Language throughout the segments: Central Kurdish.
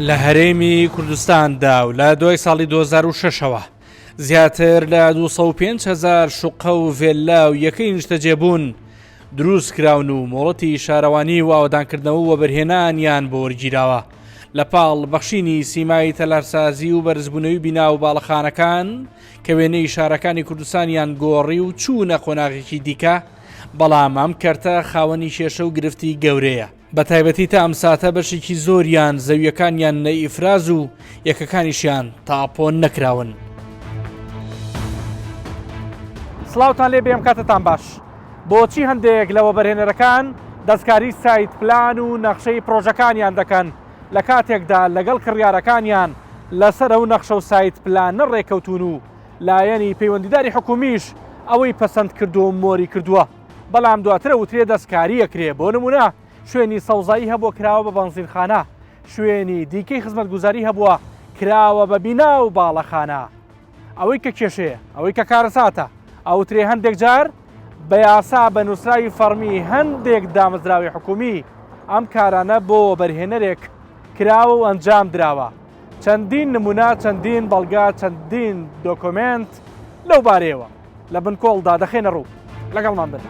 لە هەرێمی کوردستاندا و لە دوای ساڵی 2006ەوە زیاتر لە 205,000 شوقە و ڤێلا و یەکەی نیشتەجێبوون دروست کراون و مۆڵەتی شارەوانی و ئاوەدانکردنەوە وەبەرهێنانیان بۆ وەرگیراوە لە پاڵ بەخشینی سیمایی تەلارسازی و بەرزبوونەوەی بینا و باڵەخانەکان کە وێنەی شارەکانی کوردستانیان گۆڕی و چوونە قۆناغێکی دیکە، بەڵام ئەم کەرتە خاوەنی شێشە و گرفتی گەورەیە. بە تایبەتی تا ئەم ساتە بەشێکی زۆریان زەویەکانیان نەئیفراز و یەکەکانیشیان تاپۆ نەکراون. سڵاوتان لێ بێم کاتتان باش. بۆچی هەندێک لە وەبەرهێنەرەکان دەستکاری سایت پلان و نەخشەی پرۆژەکانیان دەکەن لە کاتێکدا لەگەڵ کڕیارەکانیان لەسەر ئەو نەخشە و سایت پلانە ڕێکەوتون و لایەنی پەیوەندیداری حکومیش ئەوەی پەسەند کردو و مۆری کردووە، بەڵام دواترە وترێ دەستکاری ئەکرێ. بۆ نمونە شوێنی سەوزایی هەبووە کراوە بە بەنزیرخانە، شوێنی دیکەی خزمەتگوزاری هەبووە کراوە بە بینا و باڵەخانە. ئەوەی کە کێشەیە، ئەوەی کە کارەساتە، ئەوترێ هەندێک جار بە یاسا بە نووسراوی فەرمی هەندێک دامەزراوی حکومی ئەم کارانە بۆ بەرهێنەرێک کراوە و ئەنجام دراوە. چەندین نمونە، چەندین بەڵگا، چەندین دۆکۆمنت لەو بارەیەوە لە بنکۆڵدا دەخێنە ڕوو. لەگەڵمان بن.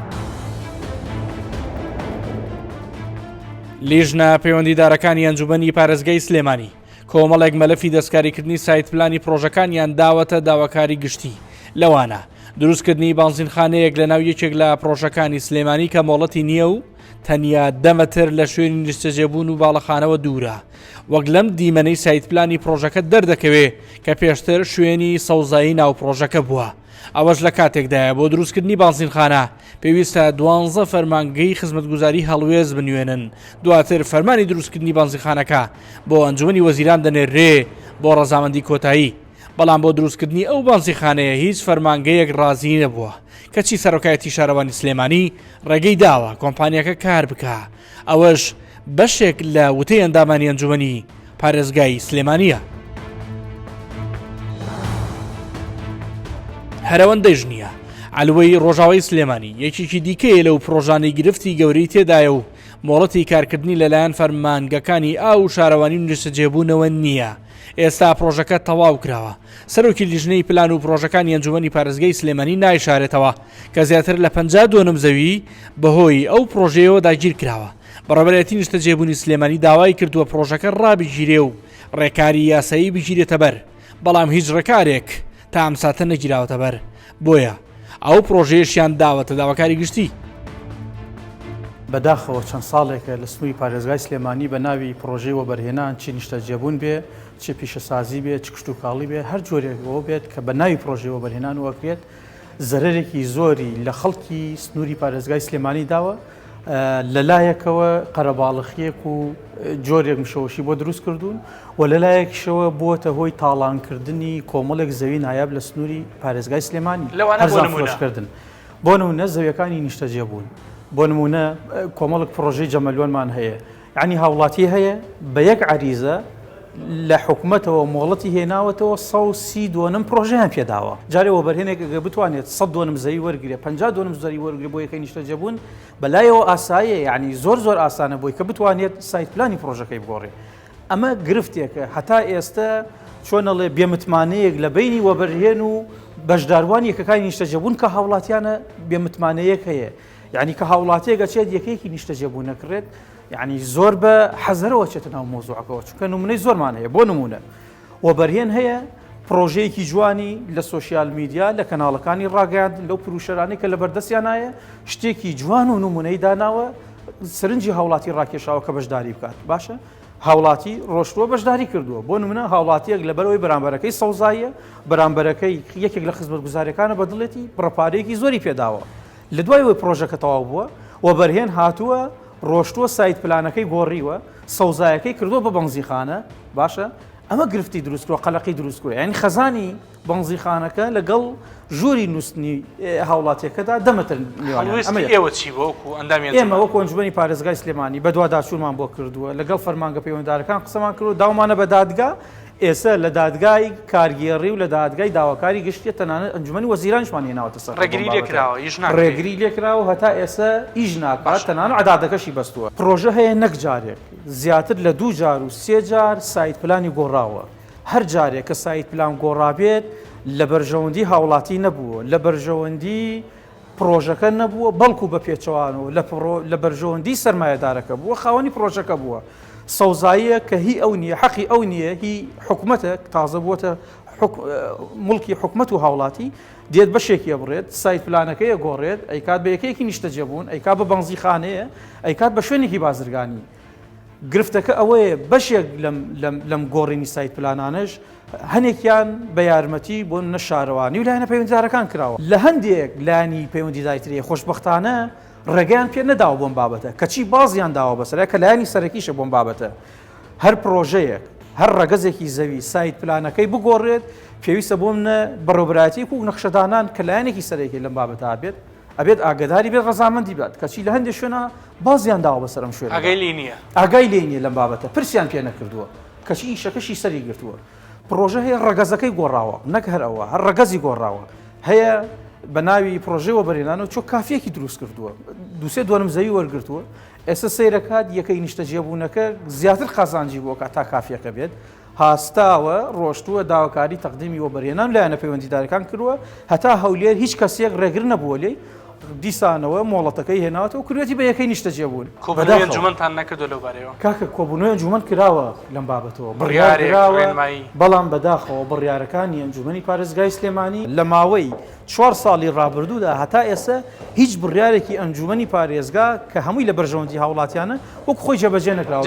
لیژنە پەیوەندیدارەکانی ئەنجومەنی پارێزگای سلێمانی کۆمەڵێک مەلەفی دەستکاریکردنی سایت پلانی پرۆژەکانیان داوەتە داواکاری گشتی. لەوانە دروستکردنی بانزینخانەیەک لە ناو یەکێک لە پرۆژەکانی سلێمانی کە مۆڵەتی نییە و تەنیا 10 مەتر لە شوێنی نیشتەجێبوون و باڵەخانەوە دوورە، وەک لەم دیمەنەی سایت پلانی پرۆژەکە دەردەکەوێ کە پێشتر شوێنی سەوزایی ناو پرۆژەکە بووە. ئەوەش لە کاتێکدایە بۆ دروستکردنی بانزینخانە پێویستە 12 فەرمانگەی خزمەتگوزاری هەڵوێز بنوێنن. دواتر فەرمانی دروستکردنی بانزینخانەکە بۆ ئەنجومەنی وەزیران دەنێرێ بۆ ڕەزامەندی کۆتایی، بەڵام بۆ دروستکردنی ئەو بانزیخانەیە هیچ فەرمانگەیەک ڕازی نەبووە. کەچی سەرۆکایەتی شارەوانی سلێمانی ڕێگەی داوە کۆمپانیەکە کار بکە. ئەوەش بەشێک لە وتەی ئەندامانی ئەنجومەنی پارێزگای سلێمانیە. هەرەوەندەی ژنیە ئەلوەی ڕۆژاوای سلێمانی یەکێکی دیکەیە لەو پرۆژانەی گرفتی گەورەی تێدایە و مۆڵەتی کارکردنی لەلایەن فەرمانگەکانی ئاو شارەوانی و نیشتەجێبوونەوە نییە. ئێستا پرۆژەکە تەواو کراوە. سەرۆکی لیژنەی پلان و پرۆژەکانی ئەنجومەنی پارێزگای سلێمانی نایشارێتەوە کە زیاتر لە 52 زەوی بەهۆی ئەو پرۆژەیەوە داگیر کراوە. بەڕێوەبەرێتی نیشتەجێبوونی سلێمانی داوای کردووە پرۆژەکە ڕابگیرێ و ڕێکاری یاسایی بگیرێتە بەر، بەڵام هیچ ڕێکارێک تا ئەم ساتە نەگیراوەتە بەر. بۆیە ئەو پرۆژەیەشیان داوەتە داواکاری گشتی. بەداخەوە چەند ساڵێکە لە سنووری پارێزگای سلێمانی بە ناوی پرۆژەی وەبەرهێنان چی نیشتەجێبوون بێ، چی پیشەسازی بێ، چ کشت و کاڵی بێ، هەر جۆرێکەوە بێت کە بە ناوی پرۆژەی وەبەرهێنان وەکرێت زەرێکی زۆری لە خەڵکی سنووری پارێزگای سلێمانی داوە. لەلایەکەوە قەرەباڵغیەک و جۆرێک مشەوەشی بۆ دروست کردوون و لەلایەکیشەوە بووەتە هۆی تاڵانکردنی کۆمەڵێک زەوی نایاب لە سنووری پارێزگای سلێمانی هەرزانفرۆشکردن. بۆ نمونە زەویەکانی نیشتەجێبوون، بۆ نمونە کۆمەڵک پرۆژەی جەمەلوانمان هەیە، یعنی هاوڵاتی هەیە بە یەک عەریزە لە حکوومەتەوە مۆڵەتی هێناوەتەوە 132 پرۆژەیان پێداوە. جارێ وەبەرهێنێک بتوانێت 102 زەوی وەرگێ 52 زەوی وەرگێ بۆ یەکەی نیشتەجێبوون بەلایەوە ئاساییە، یعنی زۆر ئاسانە بۆی کە بتوانێت سایت پلانی پرۆژەکەی بگۆڕێ. ئەمە گرفتێکە هەتا ئێستا چۆنەڵێ بێمتمانەیەک لە بینی وەبەرهێن و بەشداروانی یەکەکانی نیشتەجێبوون کە هاوڵاتیانە بێمتمانەیەک هەیە، یعنی کە هاوڵاتیەکە چێت یەکەیەکی نیشتەجێبوون نەکرێت، یعنی زۆر بە حەزەرەوە چێتە ناو مۆزوعەکەەوە، چونکە نمونەی زۆرمان هەیە. بۆ نمونە وەبەرهێن هەیە پرۆژەیەکی جوانی لە سۆشیال میدیا لە کەناڵەکانی ڕاگەیاند لەو پروشەرانی کە لە بەردەستیانایە شتێکی جوان و نمونەی داناوە سرنجی هاوڵاتی ڕاکێشاوە کە بەشداری بکات. باشە هاوڵاتی ڕۆشتووە بەشداری کردووە. بۆ نمونە هاوڵاتیەک لە بەرەوەی بەرامبەرەکەی سەوزاییە، بەرامبەرەکەی یەکێک لە خزمەتگوزارەکانە بەدڵێتی پڕەپارەیەکی زۆری پێداوە. لە دوای وی پرۆژەکە تەواو بووە وەبەرهێن هاتووە ڕۆشتووە سایت پلانەکەی گۆڕیوە، سەوزایەکەی کردووە بە بەنزیخانە. باشە ئەمە گرفتی دروستکرۆ قەلەقی دروستکرۆ، یعنی خەزانی بەنزیخانەکە لەگەڵ ژووری نووسنی هاوڵاتیەکەدا 10 مەتر ئێوە چی بۆکو ئەندامیان ئێمە وەکو ئەنجومەنی پارێزگای سلێمانی بە دوواداچوورمان بۆ کردووە، لەگەڵ فەرمانگە پەیوەندیدارەکان قسەمان کردو، داومانە بە دادگا ئێستا لە دادگای کارگێڕی و لە دادگای داواکاری گشتیە تەنانەت ئەنجومەنی وەزیرانشمان هێناوەتە سەر ڕێگری لێکراوە هەتا ئێستا ئیش ناکات تەنانەت عەدادەکەشی بەستووە پرۆژە هەیە نەک جارێک زیاتر لە 2 جار و 3 جار سایت پلانی گۆڕاوە هەر جارێک کە سایت پلان گۆڕابێت لە بەرژەوەندی هاوڵاتی نەبووە لە بەرژەوەندی پرۆژەکە نەبووە بەڵکو بە پێچەوانەوە لە بەرژەوەندی سەرمایەدارەکە بووە خاوەنی پرۆژەکە بووە سەوزاییە کە هی ئەو نییە حەقی ئەو نییە هی حکومەتە تازە بووە مڵکی حکومەت و هاوڵاتی دێت بەشێکیە بڕێت سایت پلانەکەیە گۆڕێت ئەیکات بە یەکەیەکی نیشتەجێبوون ئەیکات بە بەنزیخانەیە ئەیکات بە شوێنێکی بازرگانی گرفتەکە ئەوەیە بەشێک لەم گۆڕینی سایت پلانانش هەنێکیان بە یارمەتی بۆ نەشارەوانی و لایەنە پەیوەندیدارەکان کراوە لە هەندێک لانی پەیوەندیداریترێ خۆشبەختانە ڕێگەیان پێ نەداوە بۆم بابەتە کەچی بازیان داوە بەسەر کە لایانی سەرەکیشە بۆم بابەتە هەر پرۆژەیەک هەر ڕەگەزێکی زەوی سایت پلانەکەی بگۆڕێت پێویستە بۆم بەڕێوەبەرایەتی و نەخشەدانان کە لایەنێکی سەرەکی لەم بابەتە بێت ئەبێت ئاگداری بێت ڕەزامەندی بێت کەچی لە هەندێک شوێنە بازیان داوە بەسەرم شوێن ئاگای لێ نییە لەم بابەتە پرسیان پێ نەکردووە کەچی ئیشەکەشی سەری گرتووە پرۆژە هەیە ڕەگەزەکەی گۆڕاوە نەک هەر ئەوە هەر ڕەگەزی گۆڕاوە هەیە بە ناوی پرۆژەوە بەرێنانەوە چۆ کافیەکی دروست کردووە دووسێ دووەم زەوی وەرگرتووە ئێستا سەیرەکات یەکەی نیشتەجێبوونەکە زیاتر خازانجی بووە کە تا کافیەکە بێت هاستاوە ڕۆشتووە داواکاری تەقدیمی وەبەرهێنان لایەنە پەیوەندیدارەکان کردووە هەتا هەولێر هیچ کەسێک ڕێگر نەبووە لێی دیسانەوە مۆڵەتەکەی هێناوەتەوە کروێتی بە یەکەی نیشتەجێبوون کۆبوونەوەیان نەکردو لەوبارەوە کاکە کۆبوونەوەی ئەنجومەن کراوە لەم بابەتەوە بڕیارراوە بەڵام بەداخەوە بڕیارەکانی ئەنجومەنی پارێزگای سلێمانی لە ماوەی 4 ساڵی ڕابردوودا هەتا ئێستا هیچ بڕیارێکی ئەنجومەنی پارێزگا کە هەمووی لە بەرژەوەندی هاوڵاتیانە وەک خۆی جێبەجێ نەکراوە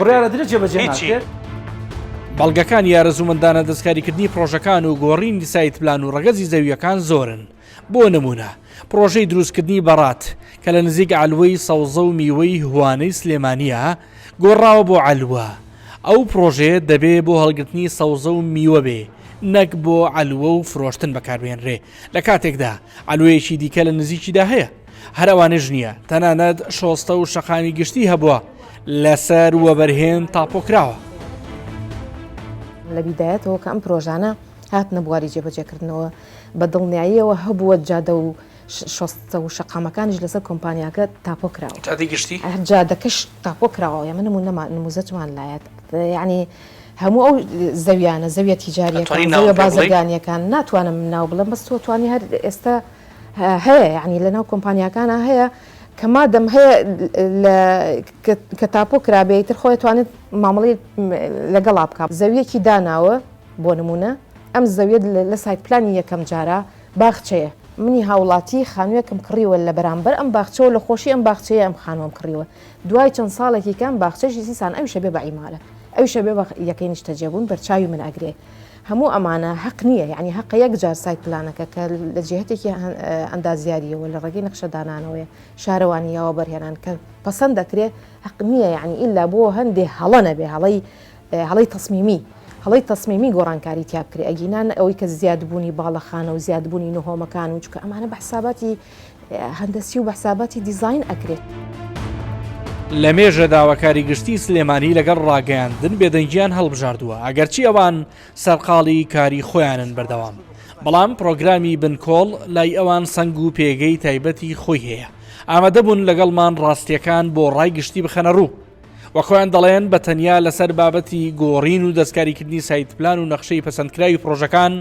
بڕیارە درێت جێبەجێ ناکرێت بەڵگەکان یارەزوومەندانە دەستکاریکردنی پرۆژەکان و گۆڕینی سایت پلان و ڕەگەزی زەویەکان زۆرن بۆ نمونە پرۆژەی دروستکردنی بەڕات کە لە نزیک عەلوەی سەوزە و میوەی هوانەی سلێمانیە گۆڕاوە بۆ عەلوە ئەو پرۆژەیە دەبێ بۆ هەڵگرتنی سەوزە و میوە بێ نەک بۆ عەلوە و فرۆشتن بەکاربێنرێ لە کاتێکدا عەلوەیەکی دیکە لە نزیکیدا هەیە هەروانش نییە تەنانەت شۆستە و شەقامی گشتی هەبووە لەسەر وەبەرهێن تاپۆکراوە لە بیدایەتەوە کە ئەم پرۆژانە هاتنە بواری جێبەجێکردنەوە بە دڵنیاییەوە هەبووە جادە و شۆستە و شەقامەکانیش لەسەر کۆمپانیاکە تاپۆکراوە جادەکەش تاپۆکراوە یامە نموزەتمان لایەت یعنی هەموو ئەو زەویانە زەویە تیجاریەکان زەویە بازرگانیەکان ناتوانم ناو بڵم بەس تۆ توانی هەر ئێستا هەیە یعنی لەناو کۆمپانیاکانە هەیە کە مادەم هەیە کە تاپۆکرابێ تر خۆی توانێت مامەڵی لەگەڵا بکات زەویەکی داناوە بۆ نمونە ئەم زەویت لە سایت پلانی یەکەم جارە باخچەیە منی هاوڵاتی خانوویەکەم کڕیوە لە بەرامبەر ئەم باخچەوە لە خۆشی ئەم باخچەیە ئەم خانووەم کڕیوە دوای چەند ساڵێکی کەم باخچەشی سیسان ئەویشە بێ بە عیمارە ئەویشە بێ بە یەکەی نیشتەجێبوون بەرچاوی من ئەگرێ هەموو ئەمانە حەق نییە یعنی حەقە یەک جار سایت پلانەکە کە لە جێهەتێکی ئەندازیاریەوە لە ڕێگەی نەخشەدانانەوەیە شارەوانیەوە بەرهێنان کە پەسەند دەکرێت حەق نییە یعنی ئیلا بۆ هەندێک هەڵە نەبێ هەڵەی تەسمیمی هەڵی تەسمیمی گۆڕانکاری تیا بکرێ ئەگینان ئەوەی کە زیادبوونی باڵەخانە و زیادبوونی نهۆمەکان و چکە ئەمانە بە حساباتی هەندەسی و بە حساباتی دیزاین ئەکرێت لە مێژە داواکاری گشتی سلێمانی لەگەڵ ڕاگەیاندن بێدەنگیان هەڵبژاردووە ئەگەرچی ئەوان سەرقاڵی کاری خۆیانن بەردەوام بەڵام پرۆگرامی بنکۆڵ لای ئەوان سەنگ و پێگەی تایبەتی خۆی هەیە ئامادە بوون لەگەڵمان ڕاستیەکان بۆ ڕای گشتی بخەنە ڕوو وەخۆیان دەڵێن بە تەنیا لەسەر بابەتی گۆڕین و دەستکاریکردنی سایت پلان و نەخشەی پەسەندکراوی پرۆژەکان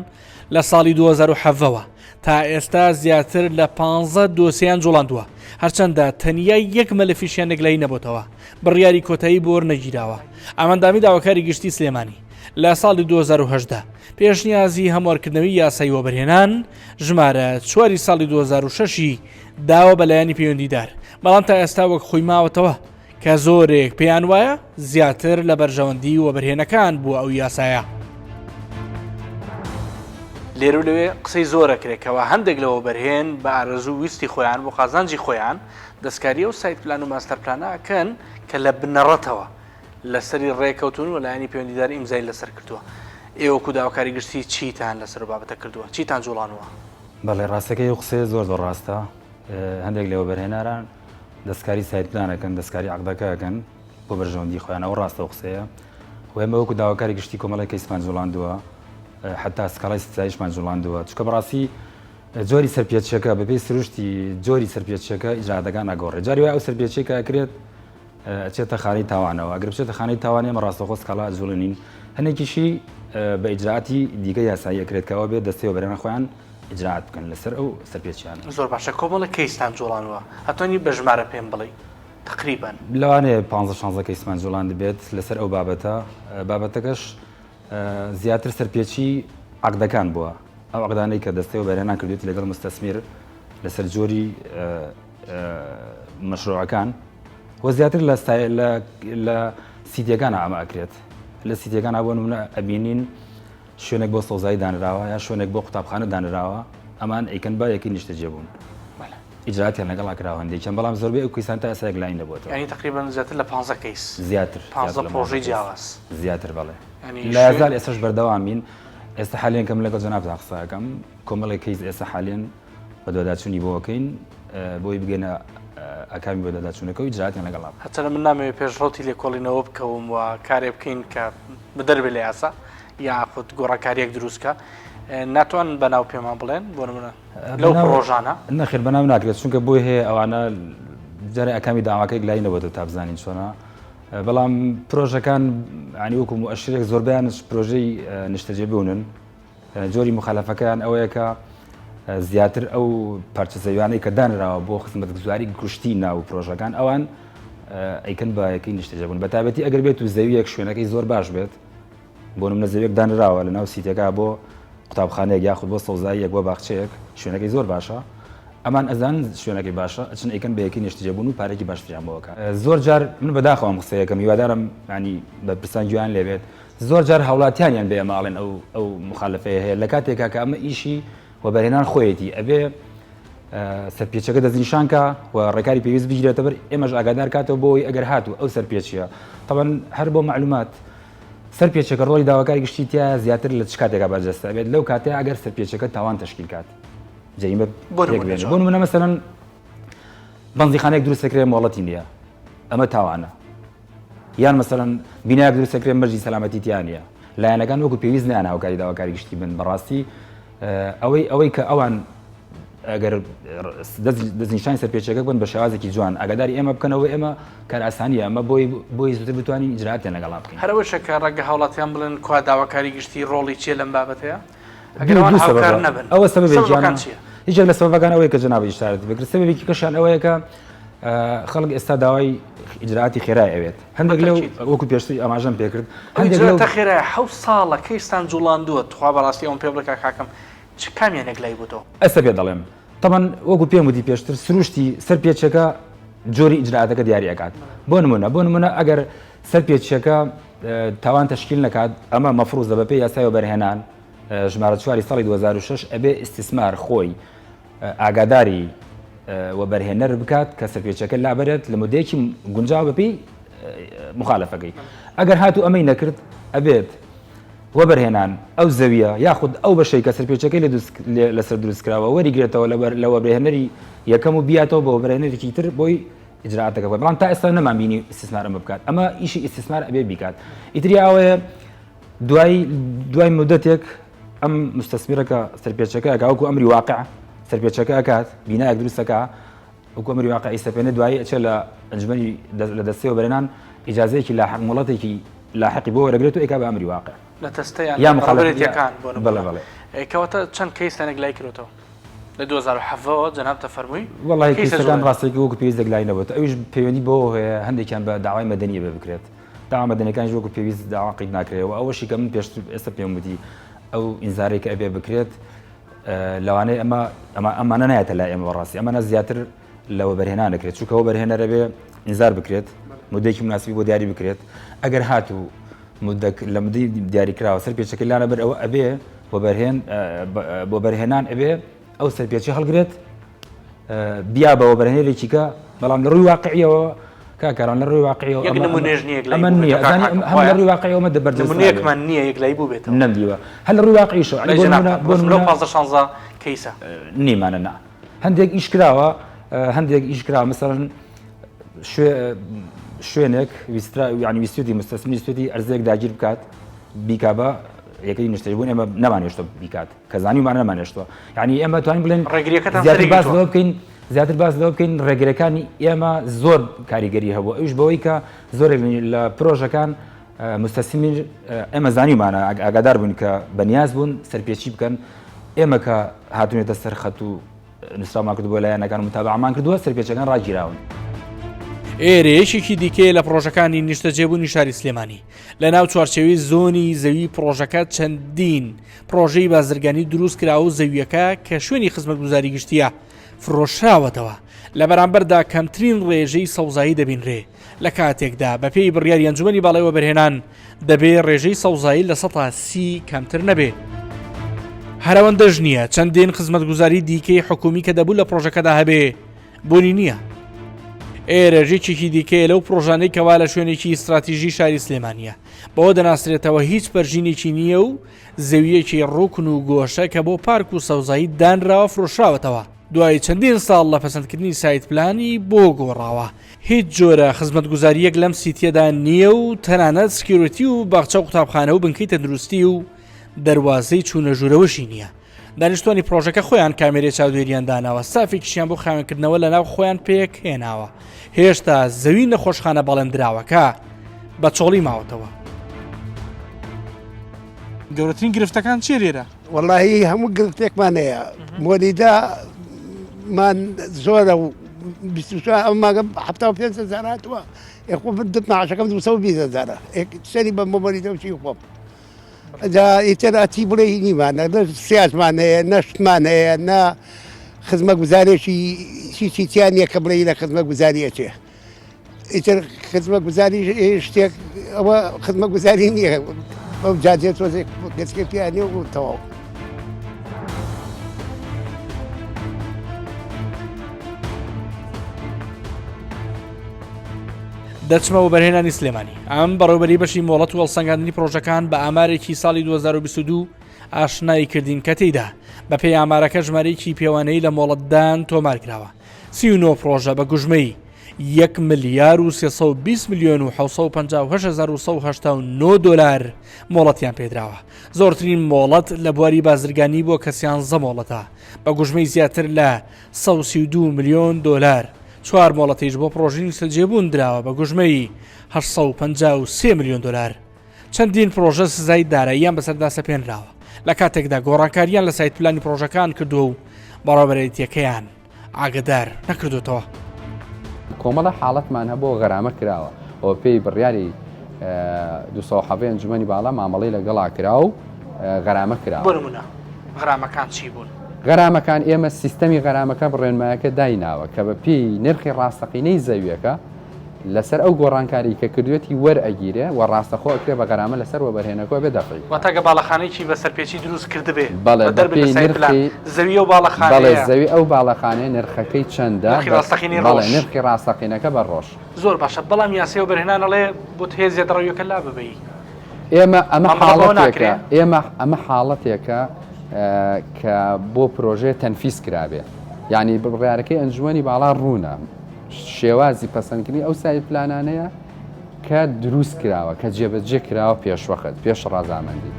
لە ساڵی 2007ەوە تا ئێستا زیاتر لە 15 دۆسییان جوڵاندووە هەرچەندە تەنیا یەک مەلەفیشیانێک لای نەبووتەوە بڕیاری کۆتایی بۆ نەگیراوە ئاماندامی داواکاری گشتی سلێمانی لە ساڵی 2010 پێشنیازی هەموارکردنەوەی یاسای وەبەرهێنان ژمارە 4 ساڵی 2006 داوە بەلایانی پەیوەندیدار بەڵام تا ئێستا وەک خۆی ماوەتەوە کە زۆرێک پێیان وایە زیاتر لە بەرژەوەندی وەبەرهێنەکان بووە ئەو یاسایە لێرە لەوێ قسەی زۆرەکرێکەوە هەندێک لەوە بەرهێن بە ئارەزوو ویستی خۆیان بۆ قازانجی خۆیان دەستکاری و سایت پلان و ماستەر پلانەکەن کە لە بنەڕەتەوە لەسەری ڕێکەوتون و لایەنی پەیوەندیدار ئیمزای لەسەر کردووە ئێوەکو داواکاری گشتی چیتان لەسەر بابەتە کردووە چیتان جوڵانوە بەڵێ ڕاستەکەی و قسەی زۆر ڕاستە هەندێک لەوە بەرهێناران دەستکاری سایت پلانەکەن دەستکاری عەقدەکەکەن بۆ بەرژەوەندی خۆیان ئەو ڕاستە و قسەیە وهم وەکو داواکاری گشتی کۆمەڵی کەیسمان جوڵاندووە حتا سکاڵای ستایشمان جوڵاندووە چکە بەڕاستی جۆری سەرپێچەکە بەپێی سروشتی جۆری سەرپێچەکە ئیجادەکان ئەگۆڕێ جاری وای ئەو سەرپێچێکە ئەکرێت چێتە خانەی تاوانەوە ئەگەر بچێتە خانەی تاوانێ ئەمە ڕاستەخۆ سکاڵا جوڵنین هەنێکیشی بە ئیجراعاتی دیکە یاسایی ئەکرێت کەەوە بێت دەستەوە بەرەمە خۆیان ئیجراعات بکەن لەسەر ئەو سەرپێچیان زۆر باشە کۆمەڵە کەیستان جوڵانوە هەتۆنی بە ژمارە پێم بڵێ تقریبا لەوانەیە 15 کەیسمان جوڵان دەبێت لەسەر ئەو بابەتەکەش زیاتر سەرپێچی عقدەکان بووە ئەو عقدانەی کە دەستەوە بەرهێنان کردوێت لەگەڵ مستەسمیر لەسەر جۆری مەشروعەکان وە زیاتر لە سیتیەکان ئەمە ئەکرێت لە سیتیەکان بۆ نمونە ئەبینین شوێنێک بۆ سەوزایی دانراوە یا شوێنێک بۆ قوتابخانە دانراوە ئەمان ئەیکەن بە یەکی نیشتە جێبوون ئیجراتیان لەگەڵ کراوە هەندێکیان بەڵام زۆربەی ئەو کەیسان تا ئێستا یەکلاین نەبووەتەوە ینی تقریبا زیاتر لە 15 کەیس زیاتر 15 پرۆژەی جیاواز زیاتر بەڵێ لە هەزار ئێستاش بەردەوامین ئێستا حالێن کەم لەگەڵ جەنابتان قسەکەم کۆمەڵی کەیس ئێستا حالێن بە دوواداچوونی بۆەکەین بۆی بگەنە ئەکامی بۆ دەداچوونەکە و ئیجراتیان لەگەڵ هەچە من نامەوێت پێشڕۆتی لێکۆڵینەوە بکەوم و کارێ بکەین کە بدەربێ لە یاسا یاخود گۆڕەکاریەک دروستکە ناتوان بەناو پێمان بڵێن بۆ نمونە لەو پرۆژانە نەخێر بەناو ناکرێت چونکە بۆی هەیە ئەوانە جارێ ئەکامی داواکەی لای نەبێتەوە تا بزانین چۆنە بەڵام پرۆژەکان عنی وەکو مؤشرێک زۆربیانش پرۆژەی نیشتەجێبوونن جۆری مخالەفەکەیان ئەوەیە کە زیاتر ئەو پارچەزەویانەی کە دانراوە بۆ خزمەتگوزاری گشتی ناو پرۆژەکان ئەوان ئەیکەن بە یەکەی نیشتەجێبوون بە تایبەتی ئەگەر بێت و زەویەک شوێنەکەی زۆر باش بێت بۆ نمونە زەویەک دانراوە لە ناو سیتەکە بۆ قوتابخانەیەک یاخود بۆ سەوزاییەک بۆ باخچەیەک شوێنەکەی زۆر باشە ئەمان ئەزان شوێنەکەی باشە ئەچن ئەیکەن بە یەکەی نیشتەجێبوون و پارێکی باشتریان بۆەکە زۆر جار من بەداخەوەم قسەیەکەم هیوادارم ینی بە پرسانگویان لێبێت زۆر جار هەوڵاتیانیان بێ ئەماڵێن ئەو مخالفەیە هەیە لە کاتێکا کە ئەمە ئیشی وەبەرهێنان خۆیەتی ئەبێ سەرپێچەکە دەستنیشانکە و ڕێکاری پێویست بگیرێتە بەر ئێمەش ئاگادار کاتەوە بۆی ئەگەر هاتوو ئەو سەرپێچیە طبعاً هەر بۆ معلومات سەرپێچەکە ڕۆڵی داواکاری گشتی تیا زیاتر لە چ کاتێکا بەرجەستە بێت لەو کاتێ ئەگەر سەرپێچەکە تاوان تەشکیل کات جەیمە بۆ نمونە مەسەلەن بەنزیخانەیەک دروستەکرێ مۆڵەتی نییە ئەمە تاوانە یان مەسەلەن بینایەک دروستەکرێ مەرجی سەلامەتی تیان نیە لایەنەکان وەکو پێویست نیان هاوکاری داواکاری گشتی بن بەڕاستی ئەوەی کە ئەوان ئەگەر دەستنیشانی سەرپێچەکە بن بە شێوازێکی جوان ئاگاداری ئێمە بکەنەوە ئێمە کار ئاسانیە ئەمە بۆی زووتر بتوانین ئیجراتیان لەگەڵا بکەین هەرەوە شەکە ڕەنگە هاوڵاتیان بڵێن کوا داواکاری گشتی ڕۆڵی چیە لەم بابەتەیە ئەگەر هاوکار نەبن ئەوە سەبەبێکیان چیە هیچێک لە سەبەبەکان ئەوەیە کە جەنابی ئیشارەتی بکرد سەبەبێکی کەشیان ئەوەیە کە خەڵک ئێستا داوای ئیجراعاتی خێرای ئەوێت هەندێک لەو وەکو پێشتری ئاماژەم پێکرد هەندێک لەو خێرای 7 ساڵە کەیستان جوڵاندووە تخوا بەڕاستی ئەوم پێ بڵێ کاکەم چ کامیانێک لای بووتەوە ئەستا پێ دەڵێم طبعاً وەکو پێم وتی پێشتر سروشتی سەرپێچەکە جۆری ئیجراعاتەکە دیاری ئەکات بۆ نمونە ئەگەر سەرپێچەکە تاوان تەشکیل نەکات ئەمە مەفروضە بەپێی یاسای وەبەرهێنان ژمارە 4 ساڵی 2006 ئەبێ ئیستیسمار خۆی ئاگاداری وەبەرهێنەر بکات کە سەرپێچەکە لابەرێت لە مودەیەکی گونجاو بەپێی مخالەفەکەی ئەگەر هاتوو ئەمەی نەکرد ئەبێت وەبەرهێنان ئەو زەویە یاخود ئەو بەشەی کە سەرپێچەکەی لەسەر دروستکراوە وەریگرێتەوە لە وەبەرهێنەری یەکەم و بیاتەوە بە وەبەرهێنەرێکی تر بۆی ئیجراعاتەکە بەڵام تا ئێستا نەمان بینی ئیستیسمار ئەمە بکات ئەمە ئیشی ئیستیسمار ئەبێ بیکات ئیتری ئەوەیە دوای مدەتێک ئەم مستەسمیرەکە سەرپێچەکە ئەکاوەکو ئەمری واقع سەرپێچەکە ئەکات بینایەک دروستەکە وەکو ئەمری واقعی سەپێنە دوایی ئەچێت لە ئەنجومەنی لە دەستەی وەبەرهێنان ئیجازەیەکی لاحق وڵاتێکی لاحقی بۆ وەرەگرێت و ئێکا بە ئەمری واقع لە تەستەیان یا مخابرێتیەکان بڵێ کەواتە چەند کەیسانێک لای کردەوە لە 2007 جەنابتە فەرمووی وەڵی کەیسەکان ڕاستێکی وەکو پێویست لای نەبووە ئەویش پەیوەندی بۆ هەیە هەندێکیان بە داوای مەدەنیە بێ بکرێت داوا مەدەنیەکانیش وەکو پێویست داواقیت ناکرێتەوە ئەوەشی کە من پێشتر ئێستا پێم وتی ئەو ئینزارێک ئەبێ بکرێت لەوانەیە ئەمانە نایەتە لای ئێمە بەڕاستی ئەمانە زیاتر لە وەبەرهێنان دەکرێت چونکە وەبەرهێنەرە بێ ئینزار بکرێت مودەیەکی مناسبی بۆ دیاری بکرێت ئەگەر هاتوو لە مدەی دیاریکراوە سەرپێچەکەی لانە بەر ئەوە ئەبێ وەبەرهێنان ئەبێ ئەو سەرپێچی هەڵگرێت بیا بە وەبەرهێنەرێکی کە بەڵام لە ڕووی واقعیەوە کاکاران لە ڕووی واقعیەوە ئەمە نییە هەم لە ڕووی واقعیەوە دەبەرجەستێکمان نییە یەک لای بوو بێتەوە نەمدیوە هەل لە ڕووی واقعیشەوە بۆ 15 کەیسە نیمانە نا هەندێک ئیش کراوە هەندێک ئیش کراوە مەسەڵەن شوێنێک ینی ویستوتی مستەسمی سوێتی ئەرزێک داگیر بکات بیکابە یەکەی نیشتەجێبوون ئێمە نەمانێشتە بیکات کە زانیمان نەمانێشتوە یعنی ئێمە توانین بڵێن زیاتر باس لەوە بکەین زیاتر باس لەوە بکەین ڕێگرەکانی ئێمە زۆر کاریگەری هەبووە ئەوش بەوەی کە زۆرێک لە پرۆژەکان مستەسمی ئێمە زانیمانە ئاگادار بوون کە بەنیاز بوون سەرپێچی بکەن ئێمە کە هاتوونێتە سەر خەت و نووسرامان کردبووە لایەنەکان و متابعەمان کردووە سەرپێچەکان ڕاگیراون. ئێرەیەشێکی دیکەیە لە پرۆژەکانی نیشتەجێبوونی شاری سلێمانی لە ناو چوارچێوەی زۆنی زەوی پرۆژەکە چەندین پرۆژەی بازرگانی دروست کراوە و زەویەکە کە شوێنی خزمەتگوزاری گشتیە فرۆشراوەتەوە لە بەرامبەردا کەمترین ڕێژەی سەوزایی دەبینرێ لە کاتێکدا بە پێی بڕیاری ئەنجومەنی باڵای وەبەرهێنان دەبێ ڕێژەی سەوزایی لە 130 کەمتر نەبێ. هەرەوەندەش نییە چەندین خزمەتگوزاری دیکەی حکومی کە دەبوو لە پرۆژەکەدا هەبێ بوونی نییە. ئێرەژێکێکی دیکەیە لەو پرۆژانەی کەوا لە شوێنێکی ئیستراتیژی شاری سلێمانیە بەوە دەناسرێتەوە هیچ پەرژینێکی نییە و زەویەکی ڕوکن و گۆشە کە بۆ پارک و سەوزایی دانراوە فرۆشراوەتەوە دوای چەندین ساڵ لە پەسەندکردنی سایت پلانی بۆ گۆڕاوە هیچ جۆرە خزمەتگوزاریەک لەم سیتیەدا نییە و تەنانەت سکیورتی و باخچە و قوتابخانە و بنکەی تەندروستی و دەواازەی چوونە ژوورەوەشی نییە. دانیشتوانی پرۆژەکە خۆیان کامێرەی چاودێریان داناوە سافێکیشیان بۆ خاوێنکردنەوە لە ناو خۆیان پێک هێناوە هێشتا زەوی نەخۆشخانە بەڵێندراوەکە بە چۆڵی ماوەتەوە. گەورەترین گرفتەکان چێ لێرە؟ وەڵاهی هەموو گرفتێکمان هەیە مۆلیدا مان زۆرە و ئەمماگە 500 هاتووە خۆ دماشەکەم 220 سەری بە مۆبەلیدەوشی خۆم ئیتەراتی بڵێ نیمانە نە سیاسمان هەیە نەشتمان هەیە نە خزمە گوزارێکی سیتیانە کە بڵێ لە خزمە گوزاریە چێ ئیتر خزمە گوزاری شتێک ئەوە خزمە گوزاری نییە ئەو جادێت تۆزێک گەچکێتیانێ و تەواو. دەچمەوە بەرهێنانی سلێمانی ئەم بەڕێوەبەری بەشی مۆڵەت و هەڵسەنگاندنی پرۆژەکان بە ئامارێکی ساڵی 2022 ئاشنایی کردین کە تێیدا بە پێی ئامارەکە ژمارەیەکی پێوانەی لە مۆڵەتدان تۆمارکراوە 39 پرۆژە بە گوژمەی 1 ملیار و 320 میلیۆن و 758,189 دلار مۆڵەتیان پێدراوە زۆرترین مۆڵەت لە بواری بازرگانی بۆ کەسیان زەمۆڵەتە بە گوژمەی زیاتر لە 132 میلیۆن دلار 4 مۆڵەتیش بۆ پرۆژەی نیشتەجێبوون دراوە بە گوژمەی 853 میلیۆن دلار چەندین پرۆژە سزای داراییان بەسەردا سەپێنراوە لە کاتێکدا گۆڕانکاریان لە سایت پلانی پرۆژەکان کردو و بەڕێوەبەرێتیەکەیان ئاگدار نەکردوتەوە. کۆمەڵە حاڵەتمان هەبوو غەرامە کراوە ئەوە پێی بڕیاری 270 ئەنجومەنی باڵا مامەڵەی لەگەڵا کرا و غەرامە کراوە. بۆ نمونە غەرامەکان چی بوون؟ غەرامەکان ئێمە سیستەمی غەرامەکە بڕێنمایەکە دایناوە کە بە پێی نرخی ڕاستەقینەی زەویەکە لەسەر ئەو گۆڕانکاری کە کردوێتی وەرئەگیرێ و ڕاستەخۆ ئەکرێ بە غەرامە لەسەر وەبەرهێنەکە بێ دەفعی واتەگە باڵەخانەیەکی بە سەرپێچی دروست کردبێ بەڵێ زەوی و باڵەخانە بەڵێ زەوی ئەو باڵەخانەیە نرخەکەی چەندە نرخی ڕاستەقینەکە بە ڕۆژ زۆر باشە بەڵام یاسی و بەرهێنانەڵێ بۆ هێزیە دەڕەویەکە لا ببەی ئێمە ئەمە حاڵەتێکە کە بۆ پرۆژێ تەنفیس کرابێ یعنی بڕیارەکەی ئەنجومەنی باڵا ڕوونە شێوازی پەسەندکردنی ئەو سایت پلانانەیە کە دروست کراوە کە جێبەجێ کراوە پێشوەخت پێش ڕازامەندی.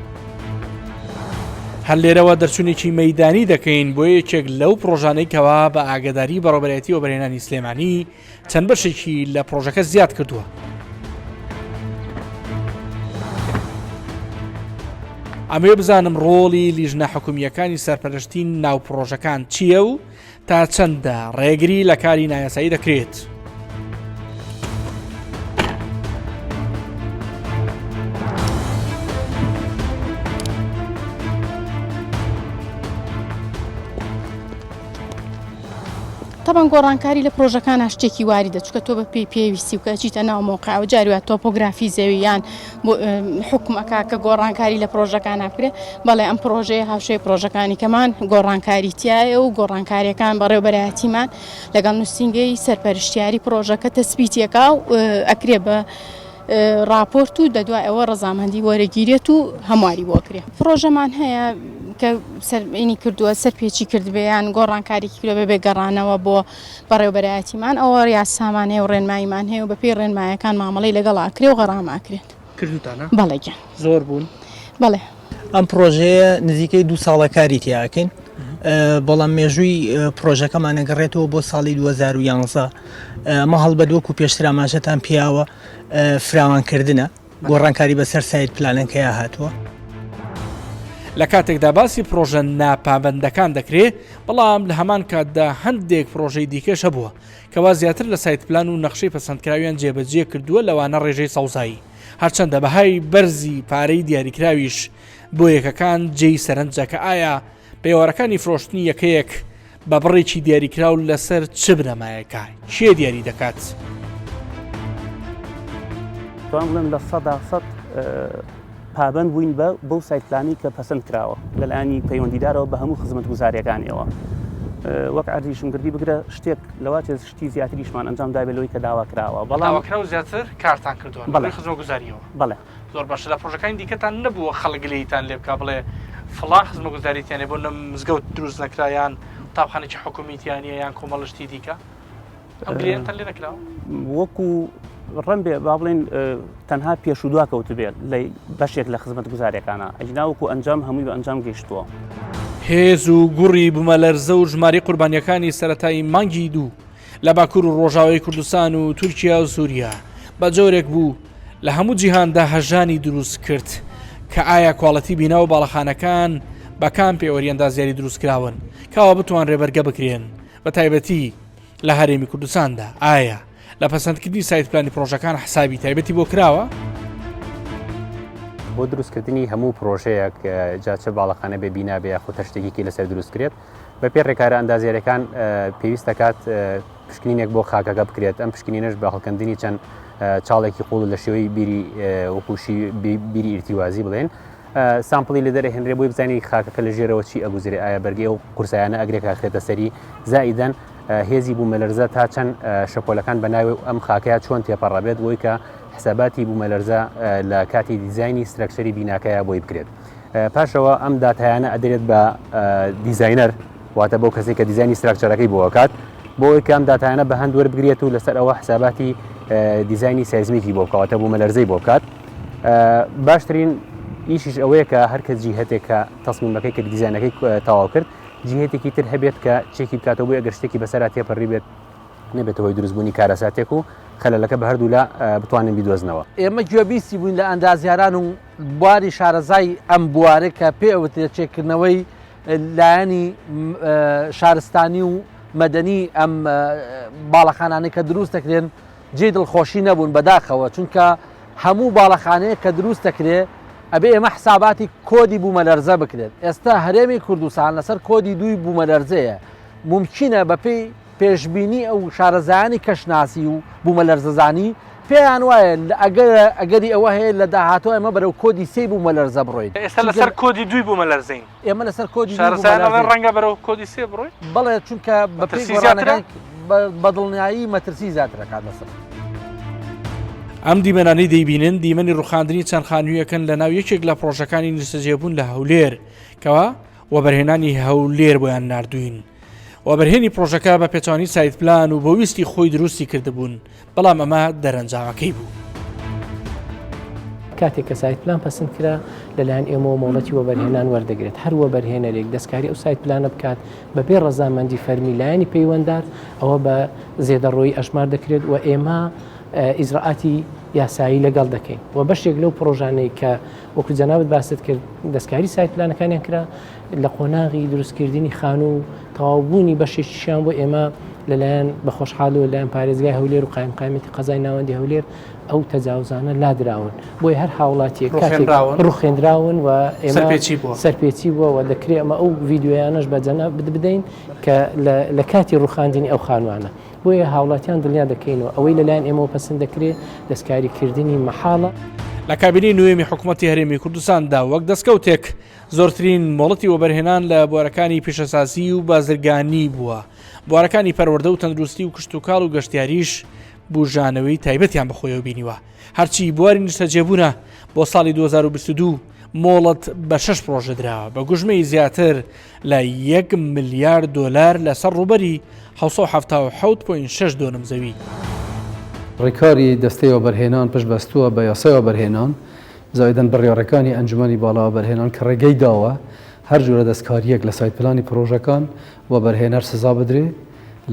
هەر لێرەوە دەرچوونێکی مەیدانی دەکەین بۆ یەکێک لەو پرۆژانەی کەوا بە ئاگداری بەڕێوەبەرێتی و بەرهێنانی سلێمانی چەند بەشێکی لە پرۆژەکە زیاد کردووە. ئەمێ بزانم ڕۆڵی لیژنە حکومیەکانی سەرپەرشتی ناو پرۆژەکان چییە و تا چەندە ڕێگری لە کاری نایاسایی دەکرێت. طبعا گۆڕانکاری لە پرۆژەکان شتێکی واریدە چکە تۆ بە پێی پێویستی و کە چیتە ناو مۆقعەوە جاروات تۆپۆگرافی زەویان حکومەکە کە گۆڕانکاری لە پرۆژەکان ناکرێ بەڵێ ئەم پرۆژەیە هاوشەی پرۆژەکانی کەمان گۆڕانکاری تایە و گۆڕانکاریەکان بەڕێوەبەرایەتیمان لەگەڵ نووسینگەی سەرپەرشتیاری پرۆژەکە تەسبیتیەکە و ئەکرێ بە راپۆرت و دەدوای ئەوە ڕەزامەندی وەرەگیرێت و هەمواری بۆکرێ. پرۆژەمان هەیە کە سەرینی کردووە سەر پێچی کردبیان گۆڕانکاریکی کرد بە بێگەڕانەوە بۆ بەڕێوەبەرایەتیمان ئەوە یاسامانەیە و ڕێنماییمان هەیە و بە پێی ڕێنمایەکان مامەڵەی لەگەڵاکرێ و گەڕاماکرێت کردوتانە بەڵێگەن زۆر بوون بەڵێ ئەم پرۆژەیە نزیکەی 2 ساڵە کاری تیاکەین بەڵام مێژووی پرۆژەکەمان نەگەڕێتەوە بۆ ساڵی 2011 مە هەڵبەدوەکو پێشتر ئاماژەتان پیاوە فراوانکردنە گۆڕانکاری بەسەر سایت پلانەکەیە هاتووە. لە کاتێکدا باسی پرۆژە ناپابندەکان دەکرێت بەڵام لە هەمان کاتدا هەندێک پرۆژەی دیکەش هەبووە کەوا زیاتر لە سایت پلان و نەخشەی پەسەندکراویان جێبەجێ کردووە لەوانە ڕێژەی سەوزایی هەرچەندە بەهای بەرزی پارەی دیاریکراویش بۆ یەکەکان جێی سەرنجەکە ئایا پێوەرەکانی فرۆشتنی یەکەیەک بە بڕێکی دیاریکراو لەسەر چ بنەمایەکە چێ دیاری دەکات؟ توان بڵێم لە 100% پابند بووین بەو سایتپلانی کە پەسەند کراوە لەلایانی پەیوەندیدارەوە بە هەموو خزمەت گوزاریەکانیەوە وەک عەرزیشم کردی بگرە شتێک لەوا شتی زیاتریشمان ئەنجام دابێتەوەی کە داوا کراوە بەڵام داواکرا و زیاتر کارتان کردووە بەڵێ خزمەت گوزاریەوە بەڵێ زۆر باشە لە پرۆژەکانی دیکەتان نەبووە خەڵگلەیتان لێ بکا بڵێ فڵان خزمەت گوزاریتیانێ بۆ مزگەوت دروست نەکرایان قوتابخانێکی حکومیتیانە یان کۆمەڵشتی دیکە ئەم گلەیەتان لێ نەکراوە وەکو ڕەن بێ با بڵێن تەنها پێش و دوا کەوت بێت لە بەشێک لە خزمەت گوزاریەکانە ئەجناوەکو ئەنجام هەمووی بە ئەنجام گەیشتووە هێز و گوڕی بوومەلەرزە و ژماری قوربانیەکانی سەرەتایی مانگی دوو لە باکوور و ڕۆژاوی کوردستان و تورکیا و سووریا بە جۆرێک بوو لە هەموو جیهاندا هەژانی دروست کرد کە ئایا کواڵەتی بینا و باڵەخانەکان بە کام پێوەریەندازیاری دروستکراون کاوە بتوان ڕێبەرگە بکرێن بە تایبەتی لە هەرێمی کوردستاندا ئایا لە پەسەندکردنی سایت پلانی پرۆژەکان حسابی تایبەتی بۆ کراوە؟ بۆ دروستکردنی هەموو پرۆژەیەک جاچە باڵەخانە بێ بینا بێ یاخۆ تەشتێکی لەسەر دروستکرێت بە پێ ڕێکارە ئەندازیارەکان پێویست دەکات پشکنینێک بۆ خاکەکە بکرێت ئەم پشکنینەش بە هەڵکەندنی چەند چاڵێکی قوڵ لە شێوەی بیری وەکوشی بیری ئیرتیوازی بڵێن سامپڵی لە دەرە هێنرێ بۆی بزانانی خاکەکە لە ژێرەوە چی ئەگوزرێ ئایا بەرگێ و قورسایانە ئەگرێکا خێتە سەری زائیدەن هێزی بوومەلەرزە تا چەند شەپۆلەکان بە ناوێ ئەم خاکەیە چۆن تێپەڕابێت بۆی کە حساباتی بوومەلەرزە لە کاتی دیزایانی سترەکچەری بیناکەیە بۆی بکرێت پاشەوە ئەم داتایانە ئەدرێت بە دیزاینەر واتە بۆ کەسێک کە دیزایانی سترەکچەرەکەی بۆکات بۆی کە ئەم داتایانە بە هەند وەربگرێت و لەسەر ئەوە حساباتی دیزایانی سایزمیکی بۆ بکەواتە بوومەلەرزەی بۆ بکات باشترین ئیشیش ئەوەیە کە هەرکەس جیهەتێک کە تەسمیمەکەی کرد دیزاینەکەی تەواو کرد جیهێتێکی تر هەبێت کە چێکی بکاتەوە بۆی ئەگەر شتێکی بەسەرا تێپەڕی بێت نەبێتەوەی دروستبوونی کارەساتێک و خەلەلەکە بە هەردوو لە بتوانین بیدۆزنەوە ئێمە گوێبیستی بووین لە ئەندازیاران و بواری شارەزای ئەم بوارە کە پێوتێت چێکردنەوەی لایەنی شارستانی و مەدەنی ئەم باڵەخانانەی کە دروست دەکرێن جێ دڵخۆشی نەبوون بەداخەوە چونکە هەموو باڵەخانەیە کە دروست دەکرێت ئەبێ ئێمە حساباتی کۆدی بوومەلەرزە بکرێت ئێستا هەرێمی کوردستان لەسەر کۆدی دوی بوومەلەرزەیە ممکنە بەپێی پێشببینی ئەو شارەزایانی کەشناسی و بوومەلەرزەزانی پێیان وایە ئەگەری ئەوە هەیە لە داهاتۆ ئەمە بەرەو کۆدی سێ بوومەلەرزە بڕۆین ئێستا لەسەر کۆدی دوی بوومەلەرزەین ئێمە لەسەر کۆدی ڕەنگە بەرەو کۆدی سێ بڕۆین بەڵێ چونکە بەپێی بەدڵنیایی مەترسی زیاترەکات لەسەر ئەم دیمەنانەی دەیبینن دیمەنی ڕوخاندنی چەند خانوویەکەن لە ناو یەکێک لە پرۆژەکانی نیشتەجێبوون لە هەولێر کەوا وەبەرهێنانی هەولێر بۆیان نردوین وەبەرهێنی پرۆژەکە بە پێچوانی سایت پلان و بە ویستی خۆی دروستی کردبوون بەڵام ئەمە دەرەنجامەکەی بوو کاتێک کە سایت پلان پەسەند کرا لەلایەن ئێمەوە مۆڵەتی وەبەرهێنان وەردەگرێت هەر وەبەرهێنەرێک دەستکاری ئەو سایت پلانە بکات بەپێ ڕەزامەندی فەرمی لایەنی پەیوەنددار ئەوە بە زێدەڕۆی ئەژمار دەکرێت و ئێمە ئیزراعاتی یاسایی لەگەڵ دەکەین و بەشێک لەو پرۆژانەی کە وەکو جەنابەت باست کرد دەستکاری سایت پلانەکانیان کرا لە قۆناغی دروستکردنی خانوو تەواوبوونی بەشێکیشیان بۆ ئێمە لەلایەن بەخۆشحاڵ و لەلایەن پارێزگای هەولێر و قایمقامەتی قەزای ناوەندی هەولێر ئەو تەجاوزانە لادراون بۆی هەر هاوڵاتیەک ڕوخێنراون و ئێمە سەرپێچی بووە و دەکرێت ئەمە ئەو ڤیددیویانەش بە جەنابەت بدەین کە لە کاتی ڕوخاندنی ئەو خانوانە بۆیە هاوڵاتیان دڵنیا دەکەینەوە ئەوەی لەلایەن ئێمەوە پەسەند دەکرێت دەستکاریکردنی مەحاڵە لە کابینەی نوێمی حکوومەتی هەرێمی کوردستاندا وەک دەستکەوتێک زۆرترین مۆڵەتی وەبەرهێنان لە بوارەکانی پیشەسازی و بازرگانی بووە بوارەکانی پەروەردە و تەندروستی و کشت و کاڵ و گەشتیاریش بوژانەوەی تایبەتیان بەخۆیەوە بینیوە هەرچی بواری نیشتەجێبوونە بۆ ساڵی 2022 مۆڵەت بە 6 پرۆژە درراوە بە گوژمەی زیاتر لە 1 ملیار دلار لەسەر ڕوبەری 1970.6 دۆنم زەوی. ڕێکاری دەستەیەوە بەرهێنان پشت بەستووە بە یاسایەوە بەرهێنان زایدەن بڕیارەکانی ئەنجومەنی باڵاوە بەرهێنان کە ڕێگەی داوە هەر جۆرە دەستکاریەک لە سایت پلانی پرۆژەکان و بەرهێنەر سزا بدرێ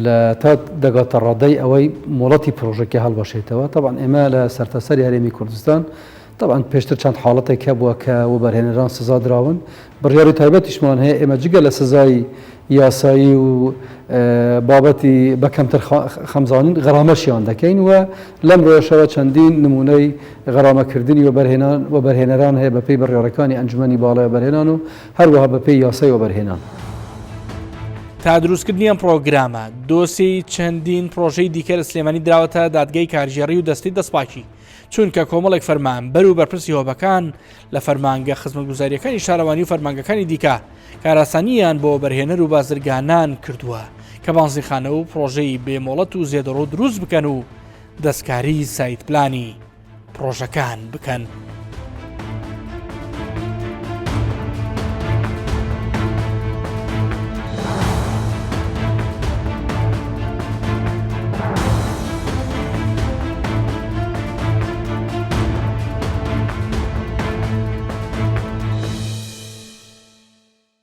لە تا دەگاتە ڕادەی ئەوەی مۆڵەتی پرۆژەکە هەڵبەشێتەوە. طبعا ئێمە لە سەرتاسەری هەرێمی کوردستان طبعا پێشتر چەند حاڵەتێک هەبووە کە و بەرهێنەران سزا دراون بڕیاری تایبەتیشمان هەیە ئێمە جگە لە سزای یاسایی و بابەتی بەکەمتر خەمزانین غەرامەشیان دەکەین و لەم ڕۆژەوە چەندین نمونەی غەرامەکردنی و بەرهێنەران هەیە بەپێی بڕیارەکانی ئەنجومەنی باڵای بەرهێنان و هەروەها بەپێی یاسای و بەرهێنان. تا دروستکردنی ئەم پرۆگرامە دۆسی چەندین پرۆژەی دیکە لە سلێمانی دراوەتە دادگای کارژێڕی و دەستی دەستپاکی چونکە کۆمەڵێک فەرمان بەر و بەرپرسی هۆبەکان لە فەرمانگە خزمەتگوزاریەکانی شارەوانی و فەرمانگەکانی دیکە کاراسانیان بۆ بەرهێنەر و بازرگانان کردووە کە بانزیخانە و پرۆژەی بێمۆڵەت و زێدەڕۆ دروست بکەن و دەستکاری سایت پلانی پرۆژەکان بکەن.